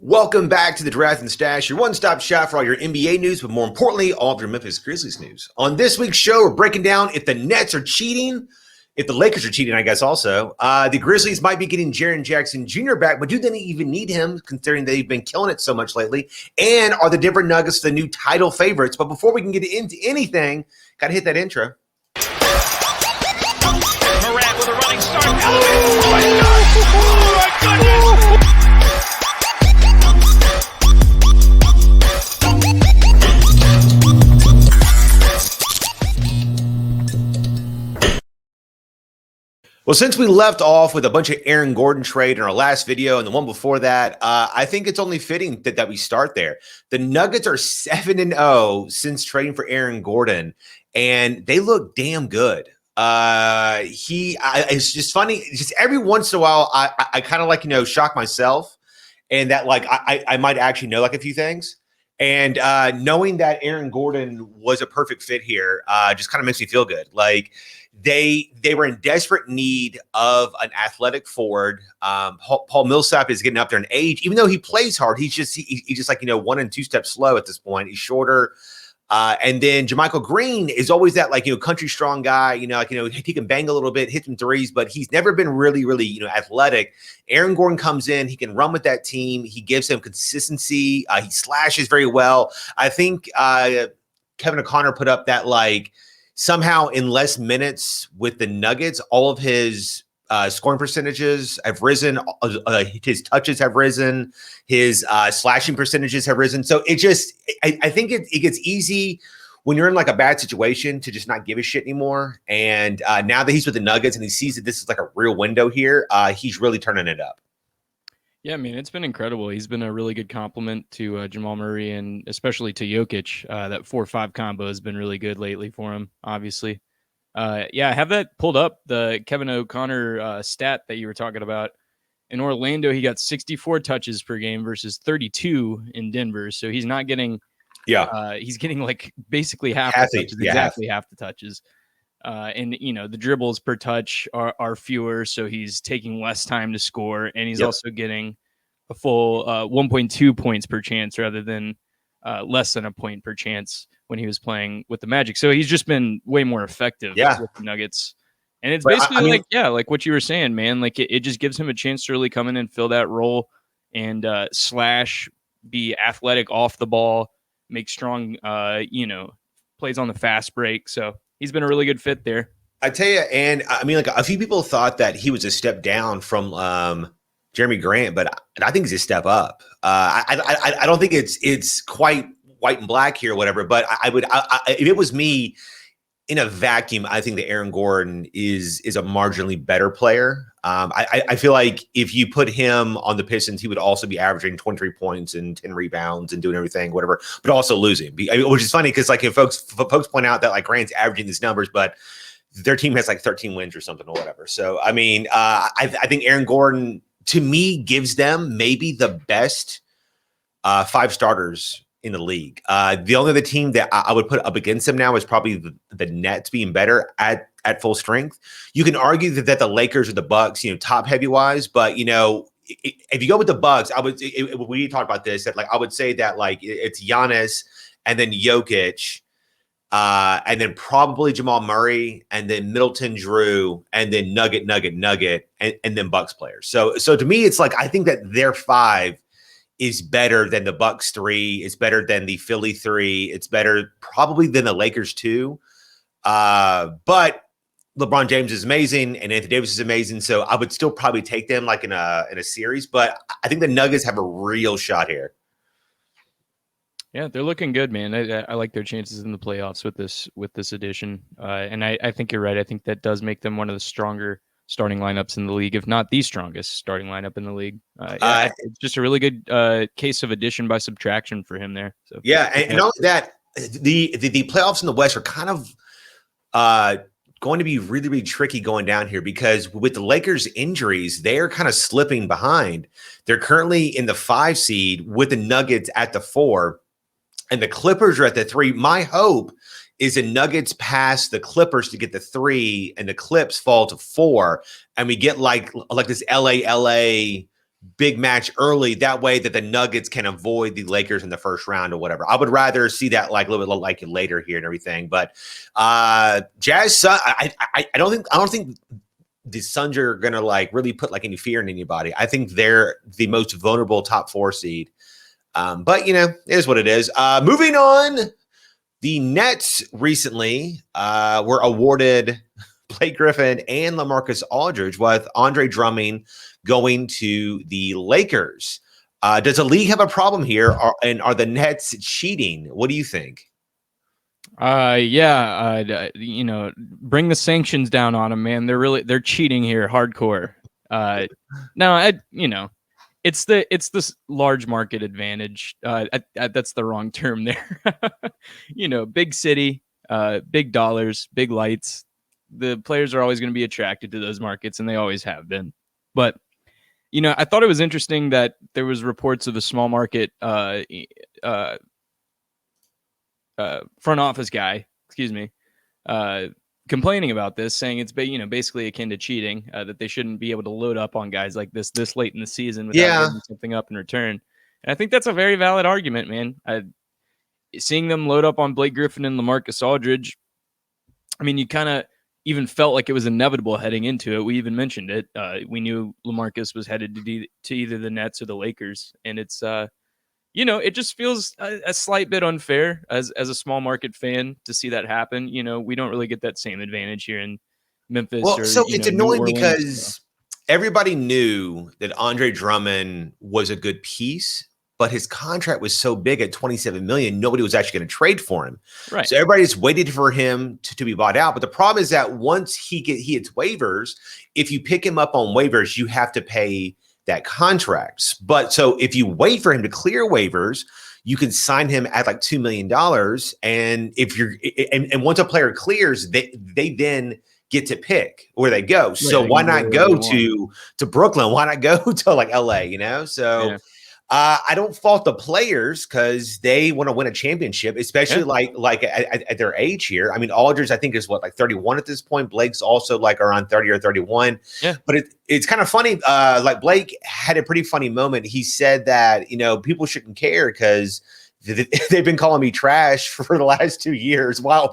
Welcome back to the Draft and Stash, your one-stop shop for all your NBA news, but more importantly, all of your Memphis Grizzlies news. On this week's show, we're breaking down if the Nets are cheating, if the Lakers are cheating, I guess also. The Grizzlies might be getting Jaren Jackson Jr. back, but do they even need him, considering they've been killing it so much lately? And are the Denver Nuggets the new title favorites? But before we can get into anything, got to hit that intro. Morant with a running start. Oh my God! Oh my goodness! Well, since we left off with a bunch of Aaron Gordon trade in our last video and the one before that, I think it's only fitting that we start there. The Nuggets are 7-0 since trading for Aaron Gordon, and they look damn good. It's just funny. Just every once in a while, I kind of shock myself, and that I might actually know a few things. And knowing that Aaron Gordon was a perfect fit here just kind of makes me feel good. They were in desperate need of an athletic forward. Paul Millsap is getting up there in age, even though he plays hard. He's just 1 and 2 steps slow at this point. He's shorter. And then JaMychal Green is always that country strong guy. He can bang a little bit, hit some threes, but he's never been really athletic. Aaron Gordon comes in, he can run with that team. He gives them consistency. He slashes very well. I think Kevin O'Connor put up that somehow in less minutes with the Nuggets, all of his scoring percentages have risen. His touches have risen. His slashing percentages have risen. So I think it gets easy when you're in a bad situation to just not give a shit anymore. And now that he's with the Nuggets and he sees that this is a real window here, he's really turning it up. Yeah, I mean, it's been incredible. He's been a really good compliment to Jamal Murray and especially to Jokic. That 4-5 combo has been really good lately for him, obviously. I have that pulled up, the Kevin O'Connor stat that you were talking about. In Orlando, he got 64 touches per game versus 32 in Denver. So he's not getting he's getting basically half the touches, exactly half the touches. And the dribbles per touch are fewer, so he's taking less time to score, and he's also getting a full 1.2 points per chance rather than less than a point per chance when he was playing with the Magic. So he's just been way more effective with the Nuggets. And it's basically like what you were saying, man. It just gives him a chance to really come in and fill that role and slash, be athletic off the ball, make strong, plays on the fast break. So he's been a really good fit there. I tell you, and I mean, a few people thought that he was a step down from Jeremy Grant, but I think he's a step up. I don't think it's quite white and black here or whatever, but I would if it was me in a vacuum, I think that Aaron Gordon is a marginally better player. I feel like if you put him on the Pistons, he would also be averaging 23 points and 10 rebounds and doing everything, whatever, but also losing. Which is funny because if folks point out that Grant's averaging these numbers, but their team has 13 wins or something or whatever. So I mean, I think Aaron Gordon to me gives them maybe the best 5 starters in the league. The only other team that I would put up against them now is probably the Nets being better at full strength. You can argue that the Lakers or the Bucks, top heavy wise, but if you go with the Bucks, we talked about this, that I would say that it's Giannis and then Jokic, and then probably Jamal Murray, and then Middleton, Drew, and then Nugget, and then Bucks players. So to me, it's I think that their 5 is better than the Bucks 3. It's better than the Philly 3. It's better probably than the Lakers 2. But LeBron James is amazing and Anthony Davis is amazing. So I would still probably take them in a series, but I think the Nuggets have a real shot here. Yeah, they're looking good, man. I like their chances in the playoffs with this addition. And I think you're right. I think that does make them one of the stronger starting lineups in the league, if not the strongest starting lineup in the league. It's just a really good case of addition by subtraction for him there. So and not only that, the playoffs in the West are kind of going to be really, really tricky going down here because with the Lakers' injuries, they're kind of slipping behind. They're currently in the 5 seed with the Nuggets at the 4, and the Clippers are at the 3. My hope is the Nuggets pass the Clippers to get the 3, and the Clips fall to 4, and we get like this LA big match early. That way that the Nuggets can avoid the Lakers in the first round or whatever. I would rather see that like a little bit like later here and everything. But Jazz, I don't think the Suns are gonna like really put like any fear in anybody. I think they're the most vulnerable top 4 seed. But it is what it is. Moving on, the Nets recently were awarded Blake Griffin and LaMarcus Aldridge, with Andre Drummond going to the Lakers. Does the league have a problem here, and are the Nets cheating? What do you think? Bring the sanctions down on them, man. They're cheating here, hardcore. It's this large market advantage. That's the wrong term there. Big city, big dollars, big lights. The players are always going to be attracted to those markets, and they always have been. But I thought it was interesting that there was reports of a small market front office guy, complaining about this, saying it's basically akin to cheating, that they shouldn't be able to load up on guys like this late in the season without giving something up in return. And I think that's a very valid argument, man. Seeing them load up on Blake Griffin and LaMarcus Aldridge, I mean, you kind of even felt like it was inevitable heading into it. We even mentioned it. We knew LaMarcus was headed to either the Nets or the Lakers, and it's it just feels a slight bit unfair as a small market fan to see that happen. We don't really get that same advantage here in Memphis. Well, it's annoying Orleans, because everybody knew that Andre Drummond was a good piece, but his contract was so big at $27 million, nobody was actually going to trade for him. Right. So everybody just waited for him to be bought out. But the problem is that once he hits waivers, if you pick him up on waivers, you have to pay that contract. But so if you wait for him to clear waivers, you can sign him at like $2 million. And if you're and once a player clears, they then get to pick where they go. Right, so why not go to Brooklyn? Why not go to like LA? So yeah. I don't fault the players because they want to win a championship, especially like at their age here. I mean, Aldridge, I think, is like 31 at this point. Blake's also like around 30 or 31. Yeah. But it's kind of funny. Like Blake had a pretty funny moment. He said that, people shouldn't care because they've been calling me trash for the last 2 years. Why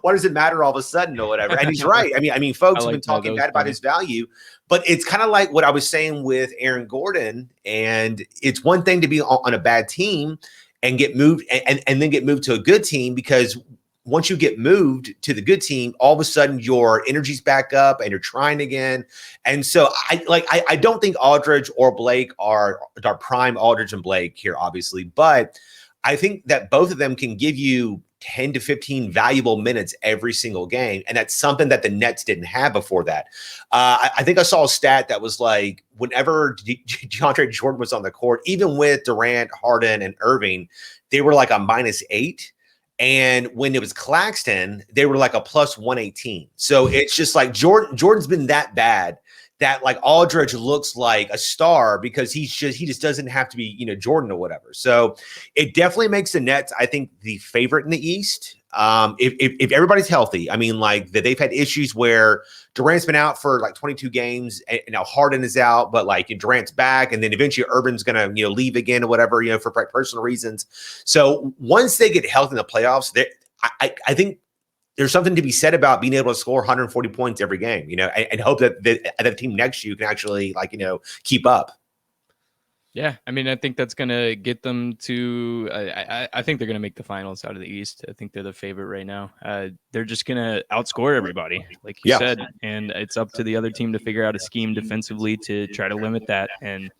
does it matter all of a sudden or whatever? And he's right. I mean, folks have been talking bad about his value, but it's kind of like what I was saying with Aaron Gordon. And it's one thing to be on a bad team and get moved and then get moved to a good team, because once you get moved to the good team, all of a sudden your energy's back up and you're trying again. And so I don't think Aldridge or Blake are prime Aldridge and Blake here, obviously, but I think that both of them can give you 10 to 15 valuable minutes every single game. And that's something that the Nets didn't have before that. I think I saw a stat that was like, whenever DeAndre Jordan was on the court, even with Durant, Harden, and Irving, they were like a -8. And when it was Claxton, they were like a +118. So it's just like Jordan's been that bad that like Aldridge looks like a star because he just doesn't have to be, Jordan or whatever. So it definitely makes the Nets, I think, the favorite in the East. If everybody's healthy, I mean, like that they've had issues where Durant's been out for like 22 games and now Harden is out, but like Durant's back, and then eventually Urban's gonna leave again or whatever, for personal reasons. So once they get healthy in the playoffs, I think there's something to be said about being able to score 140 points every game, and hope that the team next to you can actually keep up. Yeah, I mean, I think that's going to get them to I think they're going to make the finals out of the East. I think they're the favorite right now. They're just going to outscore everybody, like you said, and it's up to the other team to figure out a scheme defensively to try to limit that. And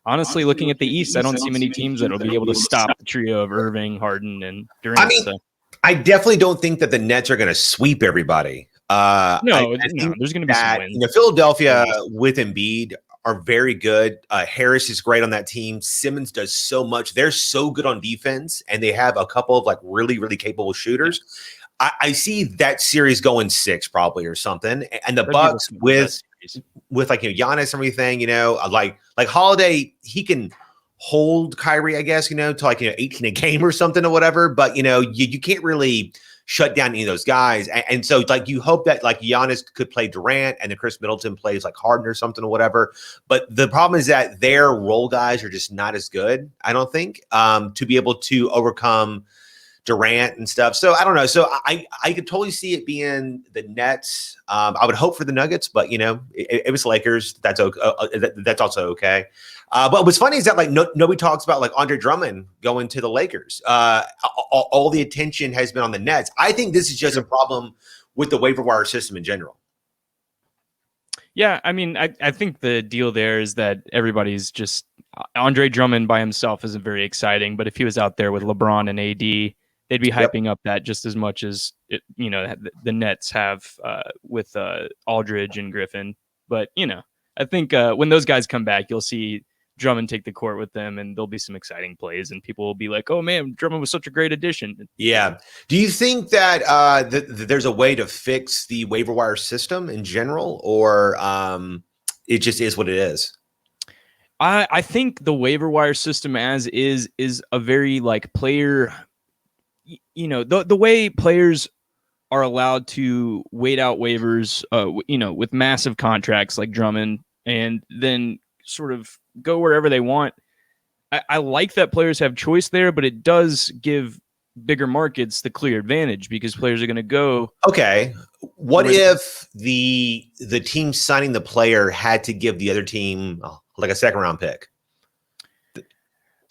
honestly, looking at the East, I don't see many tems that will be able to stop the trio of Irving, Harden, and Durant. I mean, I definitely don't think that the Nets are going to sweep everybody. No, there's going to be some wins. Philadelphia with Embiid are very good. Harris is great on that team. Simmons does so much. They're so good on defense, and they have a couple of like really, really capable shooters. I see that series going 6 probably or something. And the Bucks with like Giannis and everything, like Holiday, he can hold Kyrie, I guess, to like 18 a game or something or whatever. But you can't really shut down any of those guys. And so like you hope that like Giannis could play Durant and then Chris Middleton plays like Harden or something or whatever. But the problem is that their role guys are just not as good, I don't think, to be able to overcome Durant and stuff. So I don't know. So I could totally see it being the Nets. I would hope for the Nuggets, but it was Lakers. That's okay. That's also okay. But what's funny is that like nobody talks about like Andre Drummond going to the Lakers. All the attention has been on the Nets. I think this is just a problem with the waiver wire system in general. Yeah, I mean, I think the deal there is that everybody's just Andre Drummond by himself isn't very exciting, but if he was out there with LeBron and AD, they'd be hyping up that just as much as the Nets have with Aldridge and Griffin. But I think when those guys come back, you'll see Drummond take the court with them, and there'll be some exciting plays, and people will be like, "Oh man, Drummond was such a great addition." Yeah. Do you think that there's a way to fix the waiver wire system in general, or it just is what it is? I think the waiver wire system as is a very like player. The way players are allowed to wait out waivers, with massive contracts like Drummond, and then sort of go wherever they want. I like that players have choice there, but it does give bigger markets the clear advantage because players are going to go. Okay. What if the team signing the player had to give the other team like a second round pick?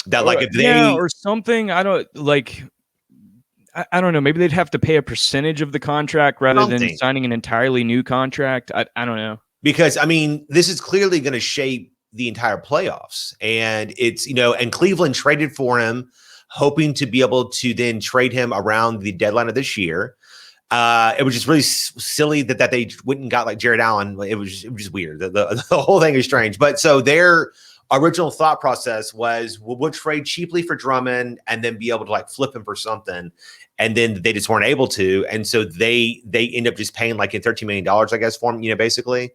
That like if they or something, I don't like. I don't know. Maybe they'd have to pay a percentage of the contract rather than signing an entirely new contract. I don't know. Because, I mean, this is clearly going to shape the entire playoffs. And it's, and Cleveland traded for him, hoping to be able to then trade him around the deadline of this year. It was just really silly that they went and got like Jared Allen. It was just weird. The whole thing is strange. But so their original thought process was we'll trade cheaply for Drummond and then be able to like flip him for something. And then they just weren't able to. And so they end up just paying like $13 million, I guess, for him, basically.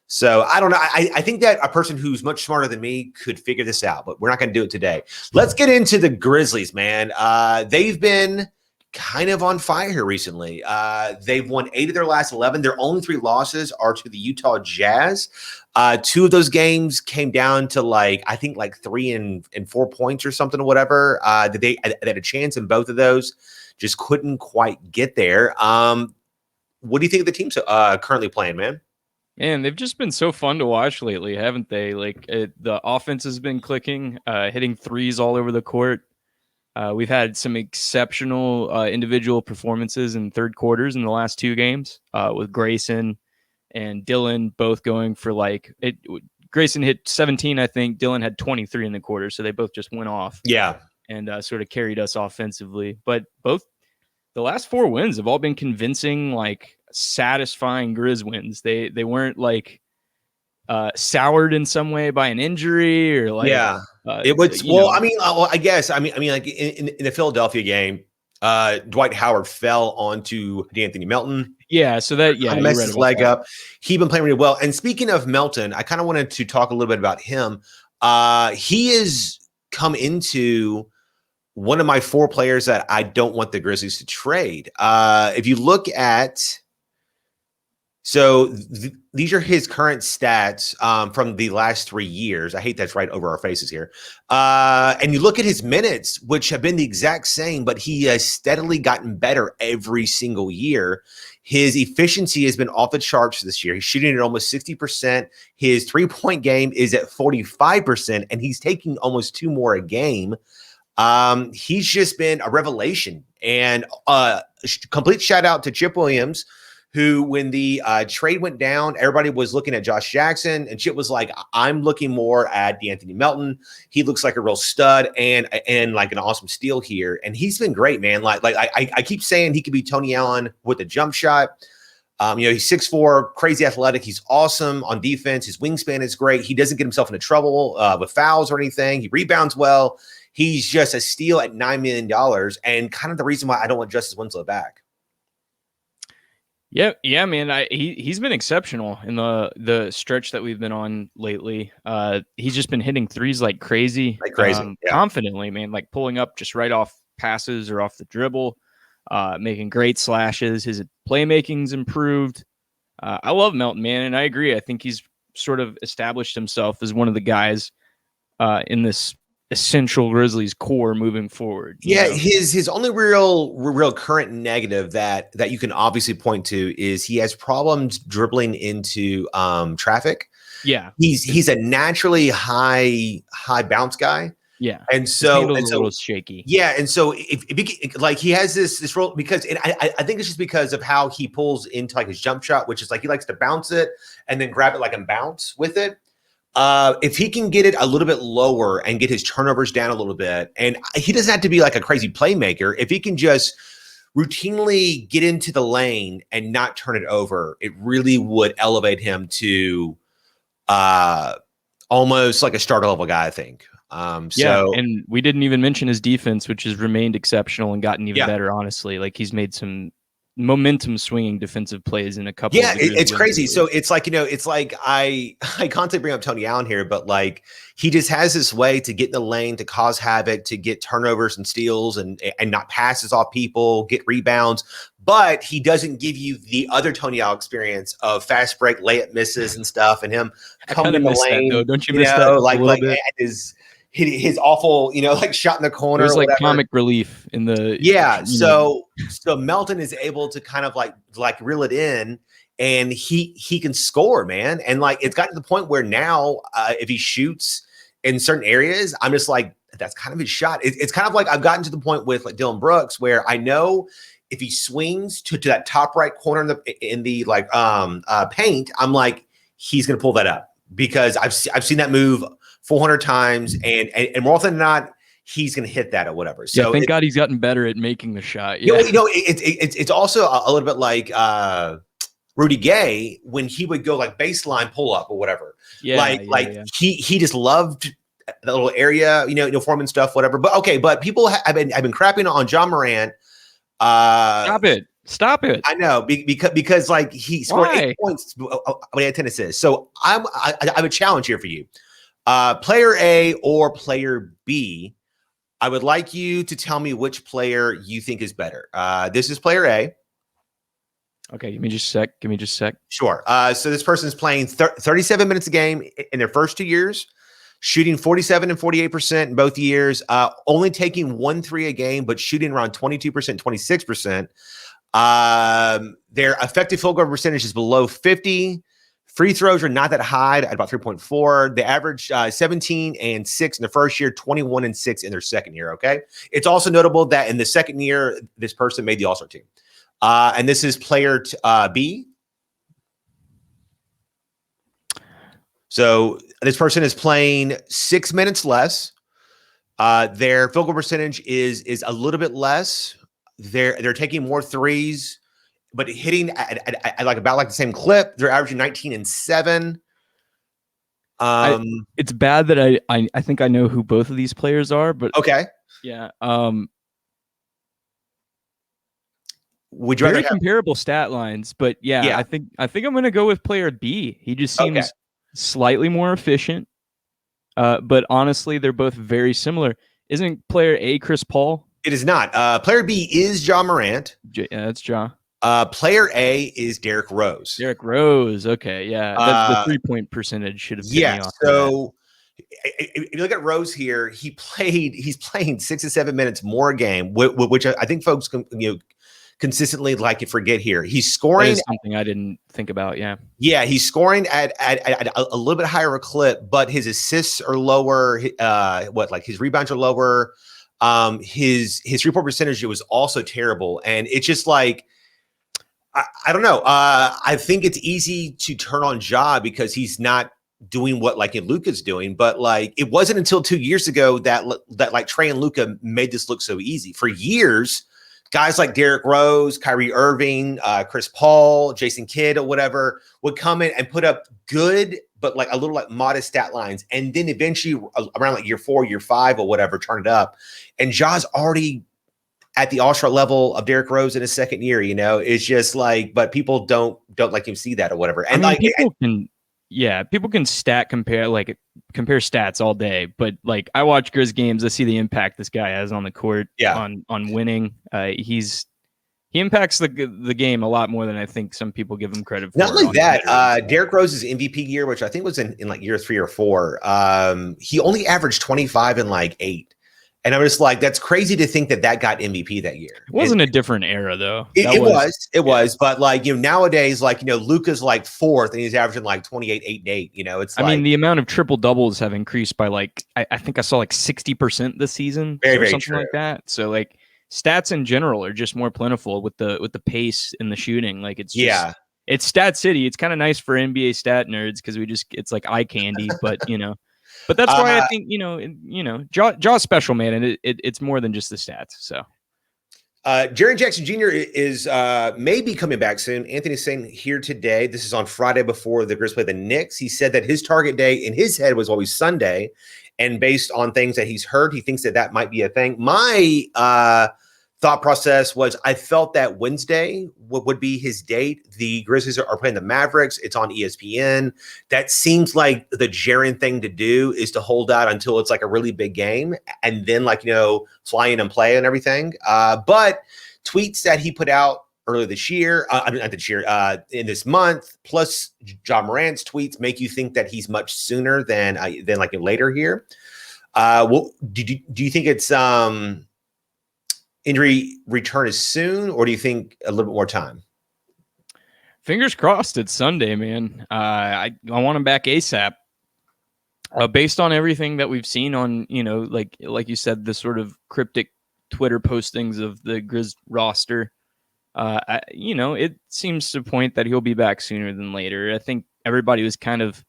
So I don't know. I think that a person who's much smarter than me could figure this out, but we're not going to do it today. Let's get into the Grizzlies, man. They've been kind of on fire here recently. They've won 8 of their last 11. Their only 3 losses are to the Utah Jazz. 2 of those games came down to I think 3 and 4 points or something or whatever. They had a chance in both of those. Just couldn't quite get there. What do you think of the team's currently playing, man? Man, they've just been so fun to watch lately, haven't they? The offense has been clicking, hitting threes all over the court. We've had some exceptional individual performances in third quarters in the last 2 games with Grayson and Dillon both going for Grayson hit 17, I think. Dillon had 23 in the quarter, so they both just went off. Yeah. And sort of carried us offensively. But both the last 4 wins have all been convincing, satisfying Grizz wins. They weren't soured in some way by an injury or it was I guess in the Philadelphia game, Dwight Howard fell onto D'Anthony Melton. Yeah, so that messed his leg up. He's been playing really well. And speaking of Melton, I kind of wanted to talk a little bit about him. He is come into one of my 4 players that I don't want the Grizzlies to trade. If you look at, these are his current stats from the last 3 years. I hate that's right over our faces here. And you look at his minutes, which have been the exact same, but he has steadily gotten better every single year. His efficiency has been off the charts this year. He's shooting at almost 60%. His 3-point game is at 45%, and he's taking almost 2 more a game. He's just been a revelation. And complete shout out to Chip Williams, who, when the trade went down, everybody was looking at Josh Jackson, and Chip was like, I'm looking more at D'Anthony Melton. He looks like a real stud and like an awesome steal here. And he's been great, man. I keep saying he could be Tony Allen with a jump shot. He's 6'4", crazy athletic. He's awesome on defense. His wingspan is great. He doesn't get himself into trouble with fouls or anything. He rebounds well. He's just a steal at $9 million, and kind of the reason why I don't want Justice Winslow back. Yeah, man. He's been exceptional in the stretch that we've been on lately. He's just been hitting threes like crazy, confidently, man. Pulling up just right off passes or off the dribble. making great slashes. His playmaking's improved. I love Melton, man, and I agree. I think he's sort of established himself as one of the guys in this essential Grizzlies core moving forward. Yeah, his only real current negative that you can obviously point to is he has problems dribbling into traffic. Yeah, he's a naturally high bounce guy. Yeah, and so a little shaky. Yeah, and so if he has this role because I think it's just because of how he pulls into like his jump shot, which is like he likes to bounce it and then grab it like and bounce with it. If he can get it a little bit lower and get his turnovers down a little bit, and he doesn't have to be like a crazy playmaker, if he can just routinely get into the lane and not turn it over, it really would elevate him to almost like a starter level guy, I think. And we didn't even mention his defense, which has remained exceptional and gotten even better, honestly. Like he's made some momentum swinging defensive plays in a couple. Yeah, it's crazy. So it's like, it's like I constantly bring up Tony Allen here, but like he just has this way to get in the lane, to cause havoc, to get turnovers and steals and not passes off people, get rebounds. But he doesn't give you the other Tony Allen experience of fast break, layup misses and stuff, and him coming in the lane. That, don't you miss that? Like his awful, like shot in the corner. It was like comic relief in the So Melton is able to kind of like reel it in, and he can score, man. And like it's gotten to the point where now, if he shoots in certain areas, I'm just like, that's kind of his shot. It's kind of like I've gotten to the point with like Dylan Brooks, where I know if he swings to that top right corner in the paint, I'm like, he's gonna pull that up because I've seen that move 400 times, and more often than not, he's going to hit that or whatever. So thank God he's gotten better at making the shot. It's also a little bit like Rudy Gay when he would go like baseline pull up or whatever. He just loved that little area, form and stuff, whatever. But people have been crapping on John Morant. Stop it. I know because like he scored 8 points when he had 10 assists. So I have a challenge here for you. Player A or player B, I would like you to tell me which player you think is better. This is player A. Okay, give me just a sec. Sure. So this person is playing 37 minutes a game in their first 2 years, shooting 47 and 48% in both years, only taking 1 3 a game, but shooting around 22%, 26%. Their effective field goal percentage is below 50. Free throws are not that high at about 3.4. They average 17 and 6 in the first year, 21 and 6 in their second year. Okay. It's also notable that in the second year, this person made the All-Star team. And this is player B. So this person is playing 6 minutes less. Their field goal percentage is a little bit less. They're taking more threes, but hitting at like about like the same clip. They're averaging 19 and 7. It's bad that I think I know who both of these players are, but okay. Yeah. Would you very comparable stat lines, but yeah. I think I'm gonna go with player B. He just seems slightly more efficient. But honestly, they're both very similar. Isn't player A Chris Paul? It is not. Player B is John Morant. Yeah, that's John. Player A is Derrick Rose. Derrick Rose. Okay, yeah. The 3-point percentage should have. Yeah. So if you look at Rose here, he's playing 6 to 7 minutes more a game, which I think folks can consistently like to forget here. He's scoring. That is something I didn't think about. Yeah. Yeah, he's scoring at a little bit higher a clip, but his assists are lower. His rebounds are lower. His 3-point percentage was also terrible, and it's just like. I don't know. I think it's easy to turn on Ja because he's not doing what like Luka's doing, but like it wasn't until 2 years ago that like Trey and Luka made this look so easy. For years, guys like Derrick Rose, Kyrie Irving, Chris Paul, Jason Kidd, or whatever would come in and put up good, but like a little like modest stat lines, and then eventually around like year 4, year 5, or whatever, turn it up. And Ja's already at the all-star level of Derrick Rose in his second year, it's just like, but people don't like him see that or whatever. And people can compare stats all day, but like I watch Grizz games, I see the impact this guy has on the court, on winning. He's He impacts the game a lot more than I think some people give him credit for. Not only that, Derrick Rose's MVP year, which I think was in like year 3 or 4, he only averaged 25 and like 8. And I was like, that's crazy to think that got MVP that year. It wasn't a different era, though. It was. But like, nowadays, like, Luka's like 4th and he's averaging like 28, 8, and 8. I mean, the amount of triple doubles have increased by like, I think I saw like 60% this season, very, or very something true. like that. So like, stats in general are just more plentiful with the pace and the shooting. Like it's just, it's stat city. It's kind of nice for NBA stat nerds because it's like eye candy, but but that's why I think Jaw's special, man, and it's more than just the stats. So Jaren Jackson Jr. is maybe coming back soon. Anthony's saying here today, this is on Friday before the Grizzlies play the Knicks. He said that his target day in his head was always Sunday. And based on things that he's heard, he thinks that might be a thing. My thought process was I felt that Wednesday would be his date. The Grizzlies are playing the Mavericks. It's on ESPN. That seems like the Jaren thing to do is to hold out until it's like a really big game and then fly in and play and everything. But tweets that he put out earlier this year, in this month, plus Ja Morant's tweets make you think that he's much sooner than like later here. Do you think it's injury return is soon, or do you think a little bit more time? Fingers crossed it's Sunday, man. I want him back ASAP. Based on everything that we've seen on, like you said, the sort of cryptic Twitter postings of the Grizz roster. It seems to point that he'll be back sooner than later. I think everybody was kind of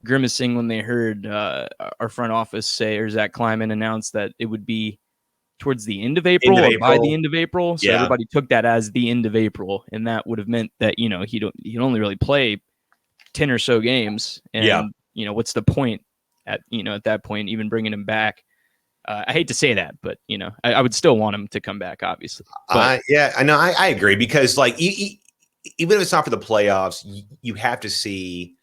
grimacing when they heard our front office say, or Zach Kleiman announced that it would be towards the end of April or by the end of April. So everybody took that as the end of April, and that would have meant that he'd only really play 10 or so games. And what's the point at that point even bringing him back? I hate to say that, but I would still want him to come back, obviously. I know. I agree because even if it's not for the playoffs, you have to see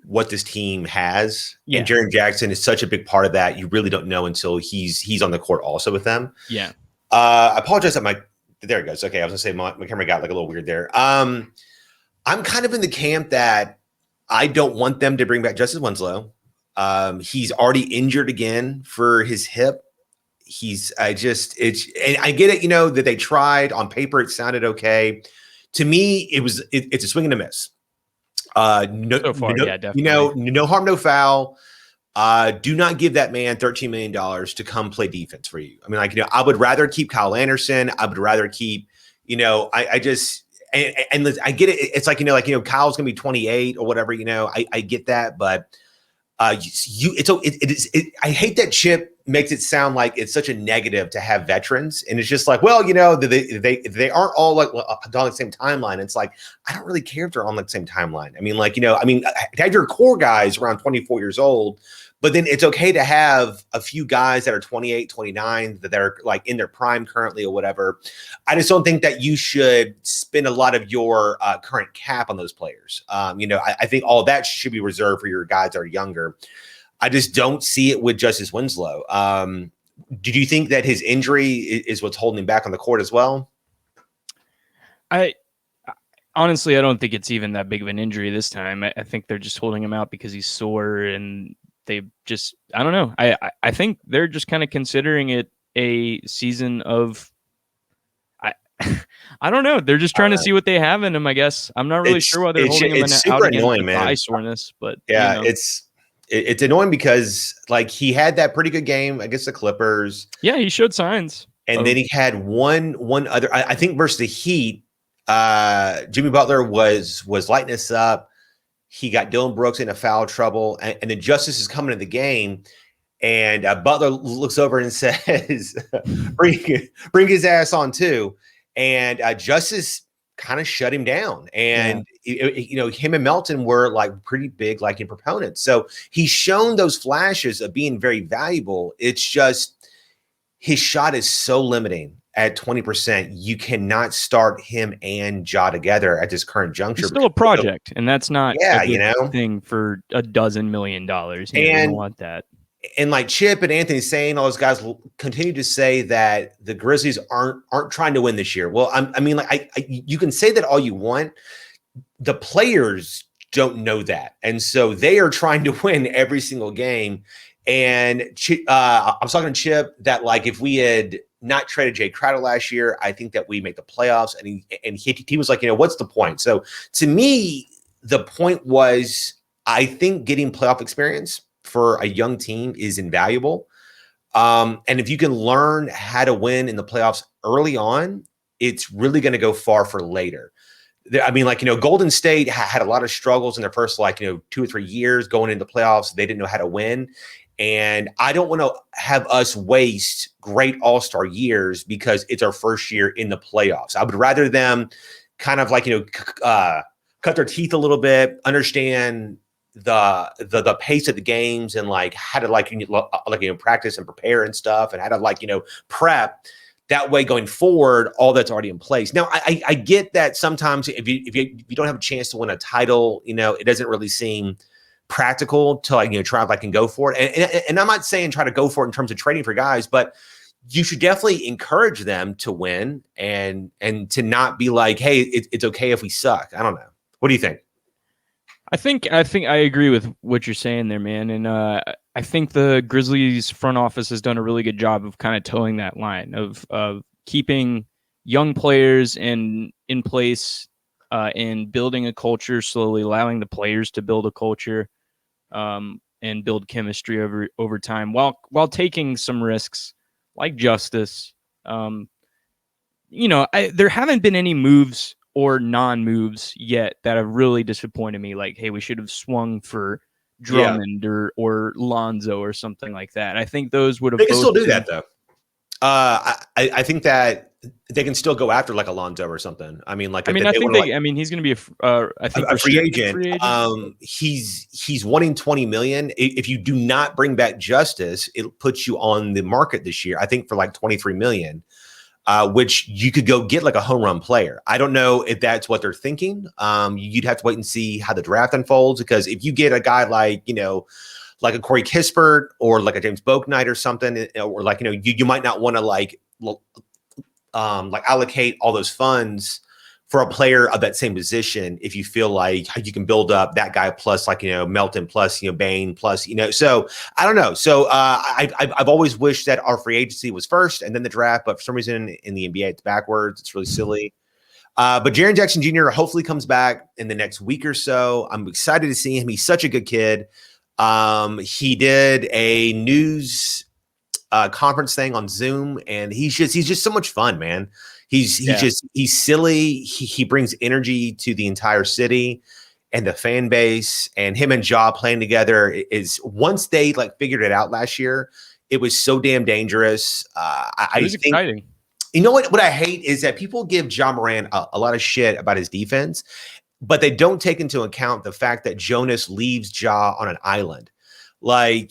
what this team has. Yeah. And Jaren Jackson is such a big part of that. You really don't know until he's on the court also with them. Yeah. I apologize that there it goes. Okay. I was gonna say my camera got like a little weird there. I'm kind of in the camp that I don't want them to bring back Justice Winslow. He's already injured again for his hip. And I get it, that they tried on paper. It sounded okay. To me, it's a swing and a miss. So far, definitely. No harm, no foul. Do not give that man $13 million to come play defense for you. I mean, I would rather keep Kyle Anderson. I would rather keep, I just, and I get it. It's like, Kyle's going to be 28 or whatever, I get that, but I hate that Chip makes it sound like it's such a negative to have veterans. And it's just like, well, they aren't all like on the same timeline. It's like, I don't really care if they're on the same timeline. I mean, have your core guys around 24 years old, but then it's okay to have a few guys that are 28, 29 that are like in their prime currently or whatever. I just don't think that you should spend a lot of your current cap on those players. I think all that should be reserved for your guys that are younger. I just don't see it with Justice Winslow. Did you think that his injury is what's holding him back on the court as well? Honestly, I don't think it's even that big of an injury this time. I think they're just holding him out because he's sore, and they just, I don't know. I think they're just kind of considering it a season of, I don't know. They're just trying to see what they have in him, I guess. I'm not really sure why they're holding him out against thigh soreness, but yeah, it's annoying because like he had that pretty good game against the Clippers. Yeah, he showed signs. And then he had one other, I think versus the Heat, Jimmy Butler was lighting us up. He got Dylan Brooks into foul trouble, and then Justice is coming to the game, and Butler looks over and says, bring his ass on too. And Justice kind of shut him down. And, him and Melton were like pretty big, like in proponents. So he's shown those flashes of being very valuable. It's just his shot is so limiting at 20%. You cannot start him and Ja together at this current juncture. It's still a project, and that's not a thing for $12 million. You don't want that. and like Chip and Anthony saying, all those guys will continue to say that the Grizzlies aren't trying to win this year. Well, I mean, like you can say that all you want. The players don't know that, and so they are trying to win every single game. And I was talking to Chip that like if we had not traded Jay Crowder last year, I think that we make the playoffs. And he was like, what's the point? So to me, the point was, I think getting playoff experience for a young team is invaluable. And if you can learn how to win in the playoffs early on, it's really going to go far for later. I mean, like, Golden State had a lot of struggles in their first, 2 or 3 years going into playoffs. They didn't know how to win. And I don't want to have us waste great all-star years because it's our first year in the playoffs. I would rather them kind of cut their teeth a little bit, understand the pace of the games and like how to practice and prepare and stuff, and how to prep. That way, going forward, all that's already in place. Now, I get that sometimes if you don't have a chance to win a title, it doesn't really seem practical to try and go for it. And I'm not saying try to go for it in terms of trading for guys, but you should definitely encourage them to win and to not be like, hey, it's okay if we suck. I don't know. What do you think? I think I agree with what you're saying there, man. And I think the Grizzlies front office has done a really good job of kind of towing that line of keeping young players in place and building a culture slowly, allowing the players to build a culture and build chemistry over time while taking some risks like Justice. There haven't been any moves or non-moves yet that have really disappointed me. Like, hey, we should have swung for Drummond or Lonzo or something like that. I think those would have. They can still do that though. I think that they can still go after like Alonzo or something. I mean, like, he's going to be a free agent. He's wanting $20 million. If you do not bring back Justice, it puts you on the market this year, I think, for like $23 million. Which you could go get like a home run player. I don't know if that's what they're thinking. You'd have to wait and see how the draft unfolds, because if you get a guy like a Corey Kispert or like a James Bouknight or something, or you might not want to allocate all those funds for a player of that same position if you feel like you can build up that guy plus Melton plus Bane plus so I don't know. So I've always wished that our free agency was first and then the draft, but for some reason in the NBA it's backwards. It's really silly. But Jaren Jackson Jr. hopefully comes back in the next week or so. I'm excited to see him. He's such a good kid. He did a news conference thing on Zoom, and he's just so much fun, man. He's silly. He brings energy to the entire city and the fan base, and him and Ja playing together is, once they figured it out last year, it was so damn dangerous. It was exciting. You know what I hate is that people give Ja Morant a lot of shit about his defense, but they don't take into account the fact that Jonas leaves Ja on an island. Ja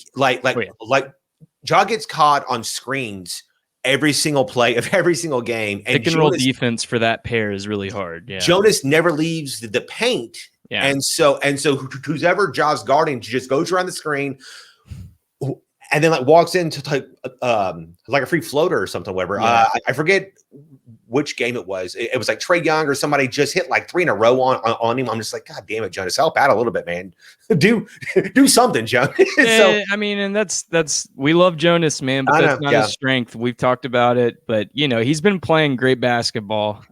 gets caught on screens every single play of every single game. And pick and roll defense for that pair is really hard. Yeah. Jonas never leaves the paint. Yeah. And so who's ever Ja's guarding just goes around the screen and then walks into like a free floater or something, whatever. Yeah. I forget which game it was. It was like Trae Young or somebody just hit 3 in a row on him. I'm just like, God damn it, Jonas, help out a little bit, man. do something, Jonas. So, I mean, and that's we love Jonas, man, but that's not his strength. We've talked about it, but he's been playing great basketball,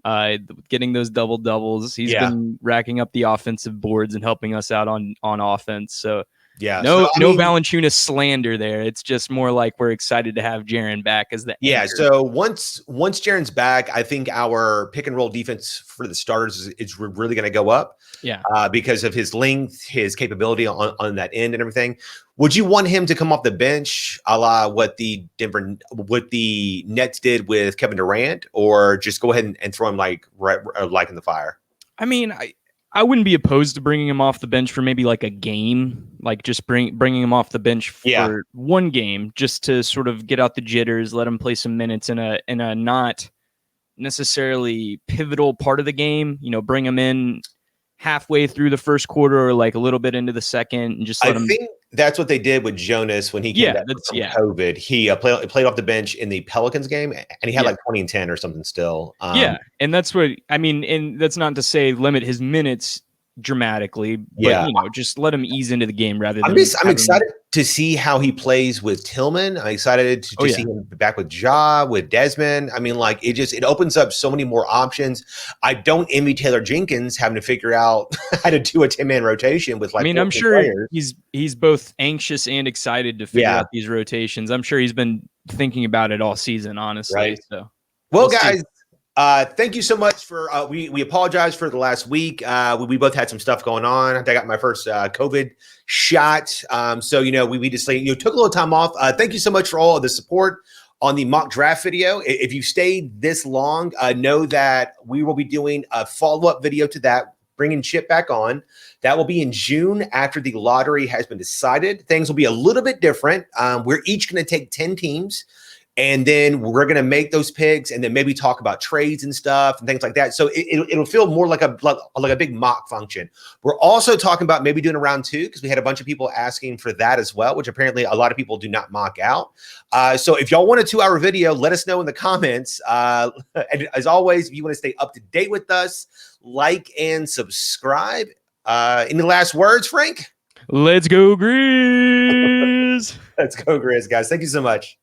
getting those double doubles. He's been racking up the offensive boards and helping us out on offense. So yeah, no Valanciunas slander there. It's just more like we're excited to have Jaren back as the anchor. So once Jaren's back, I think our pick and roll defense for the starters is really going to go up. Yeah, because of his length, his capability on that end and everything. Would you want him to come off the bench, a la what the Nets did with Kevin Durant, or just go ahead and throw him like in the fire? I mean, I wouldn't be opposed to bringing him off the bench for maybe like a game, like just bringing him off the bench for one game, just to sort of get out the jitters, let him play some minutes in a not necessarily pivotal part of the game. Bring him in, halfway through the first quarter or like a little bit into the second and just let him. I think that's what they did with Jonas when he came back from COVID. He played off the bench in the Pelicans game, and he had like 20 and 10 or something still. And that's what I mean. And that's not to say limit his minutes dramatically, but just let him ease into the game rather than. I'm excited to see how he plays with Tillman. I'm excited to see him back with Ja, with Desmond. I mean, like it opens up so many more options. I don't envy Taylor Jenkins having to figure out how to do a 10-man rotation with like. I mean, I'm sure he's both anxious and excited to figure out these rotations. I'm sure he's been thinking about it all season, honestly. Right. So, well guys. Thank you so much for we apologize for the last week. We both had some stuff going on. I got my first COVID shot. So we just took a little time off. Thank you so much for all of the support on the mock draft video. If you stayed this long, know that we will be doing a follow-up video to that, bringing Chip back on. That will be in June after the lottery has been decided. Things will be a little bit different. We're each going to take 10 teams. And then we're going to make those picks and then maybe talk about trades and stuff and things like that. So it'll feel more like a big mock function. We're also talking about maybe doing a round 2 because we had a bunch of people asking for that as well, which apparently a lot of people do not mock out. So if y'all want a 2-hour video, let us know in the comments. And as always, if you want to stay up to date with us, like and subscribe. Any last words, Frank? Let's go Grizz. Let's go Grizz, guys. Thank you so much.